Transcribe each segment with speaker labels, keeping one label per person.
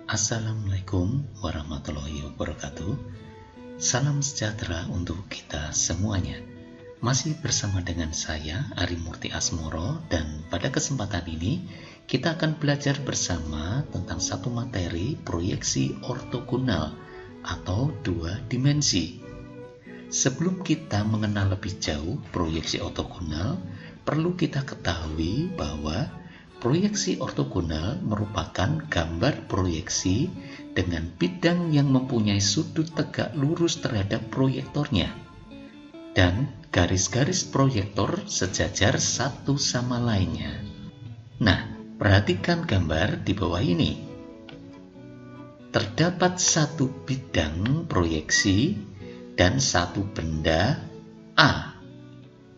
Speaker 1: Assalamualaikum warahmatullahi wabarakatuh. Salam sejahtera untuk kita semuanya. Masih bersama dengan saya, Ari Murti Asmoro, dan pada kesempatan ini kita akan belajar bersama tentang satu materi proyeksi ortogonal atau dua dimensi. Sebelum kita mengenal lebih jauh proyeksi ortogonal, perlu kita ketahui bahwa proyeksi ortogonal merupakan gambar proyeksi dengan bidang yang mempunyai sudut tegak lurus terhadap proyektornya dan garis-garis proyektor sejajar satu sama lainnya. Nah, perhatikan gambar di bawah ini. Terdapat satu bidang proyeksi dan satu benda A,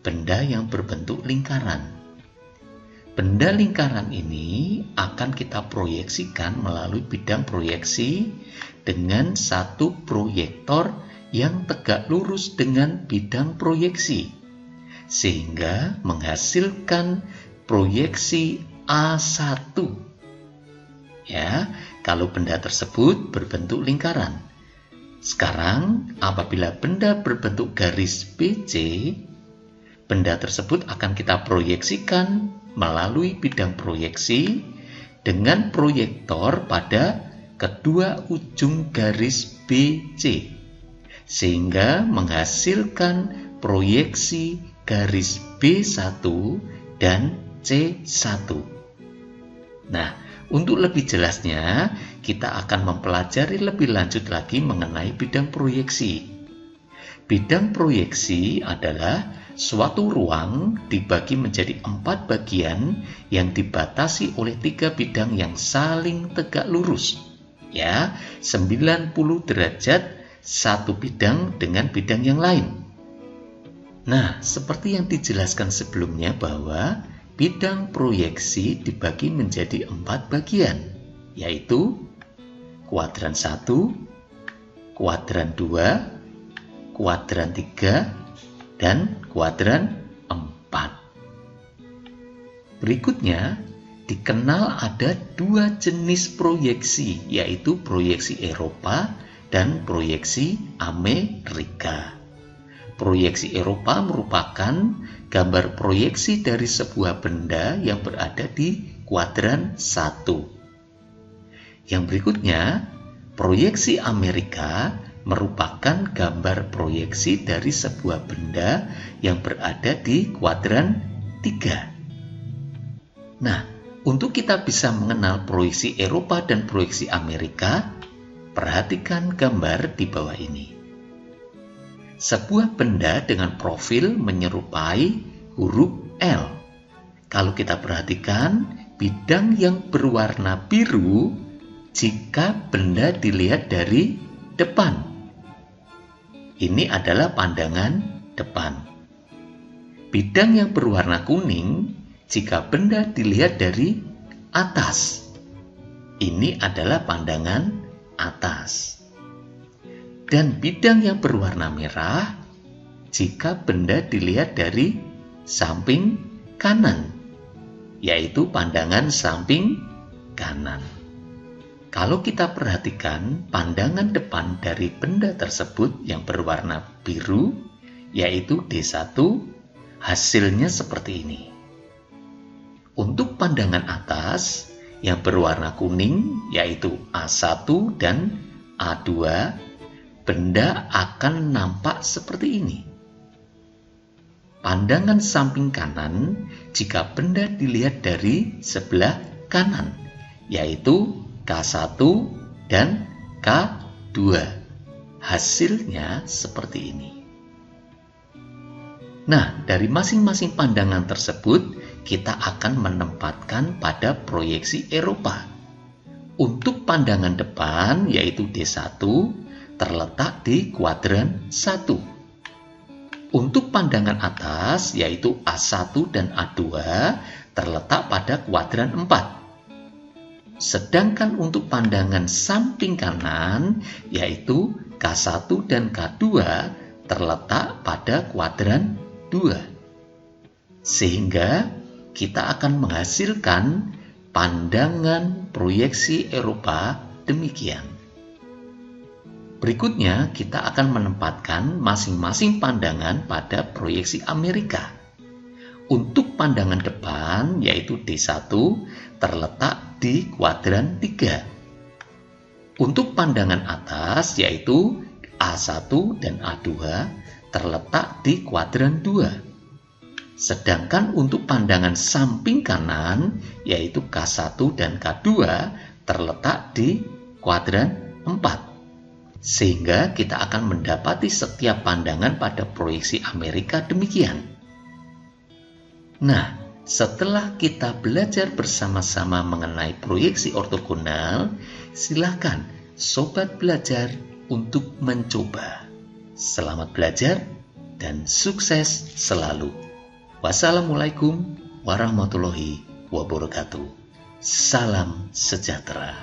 Speaker 1: benda yang berbentuk lingkaran. Benda lingkaran ini akan kita proyeksikan melalui bidang proyeksi dengan satu proyektor yang tegak lurus dengan bidang proyeksi, sehingga menghasilkan proyeksi A1. Ya, kalau benda tersebut berbentuk lingkaran. Sekarang, apabila benda berbentuk garis BC, benda tersebut akan kita proyeksikan melalui bidang proyeksi dengan proyektor pada kedua ujung garis BC, sehingga menghasilkan proyeksi garis B1 dan C1. Nah, untuk lebih jelasnya, kita akan mempelajari lebih lanjut lagi mengenai bidang proyeksi. Bidang proyeksi adalah suatu ruang dibagi menjadi 4 bagian yang dibatasi oleh 3 bidang yang saling tegak lurus. Ya, 90 derajat satu bidang dengan bidang yang lain. Nah, seperti yang dijelaskan sebelumnya bahwa bidang proyeksi dibagi menjadi 4 bagian, yaitu kuadran 1, kuadran 2, kuadran 3, dan kuadran 4. Berikutnya, dikenal ada 2 jenis proyeksi, yaitu proyeksi Eropa dan proyeksi Amerika. Proyeksi Eropa merupakan gambar proyeksi dari sebuah benda yang berada di kuadran 1. Yang berikutnya, proyeksi Amerika merupakan gambar proyeksi dari sebuah benda yang berada di kuadran 3. Nah, untuk kita bisa mengenal proyeksi Eropa dan proyeksi Amerika, perhatikan gambar di bawah ini. Sebuah benda dengan profil menyerupai huruf L. Kalau kita perhatikan, bidang yang berwarna biru jika benda dilihat dari depan. Ini adalah pandangan depan. Bidang yang berwarna kuning jika benda dilihat dari atas. Ini adalah pandangan atas. Dan bidang yang berwarna merah jika benda dilihat dari samping kanan, yaitu pandangan samping kanan. Kalau kita perhatikan pandangan depan dari benda tersebut yang berwarna biru, yaitu D1, hasilnya seperti ini. Untuk pandangan atas yang berwarna kuning, yaitu A1 dan A2, benda akan nampak seperti ini. Pandangan samping kanan jika benda dilihat dari sebelah kanan, yaitu K1 dan K2. Hasilnya seperti ini. Nah, dari masing-masing pandangan tersebut, kita akan menempatkan pada proyeksi Eropa. Untuk pandangan depan, yaitu D1, terletak di kuadran 1. Untuk pandangan atas, yaitu A1 dan A2, terletak pada kuadran 4. Sedangkan untuk pandangan samping kanan, yaitu K1 dan K2, terletak pada kuadran 2. Sehingga kita akan menghasilkan pandangan proyeksi Eropa demikian. Berikutnya kita akan menempatkan masing-masing pandangan pada proyeksi Amerika. Untuk pandangan depan yaitu D1 terletak di kuadran 3. Untuk pandangan atas yaitu A1 dan A2 terletak di kuadran 2. Sedangkan untuk pandangan samping kanan yaitu K1 dan K2 terletak di kuadran 4. Sehingga kita akan mendapati setiap pandangan pada proyeksi Amerika demikian. Nah, setelah kita belajar bersama-sama mengenai proyeksi ortogonal, silakan sobat belajar untuk mencoba. Selamat belajar dan sukses selalu. Wassalamualaikum warahmatullahi wabarakatuh. Salam sejahtera.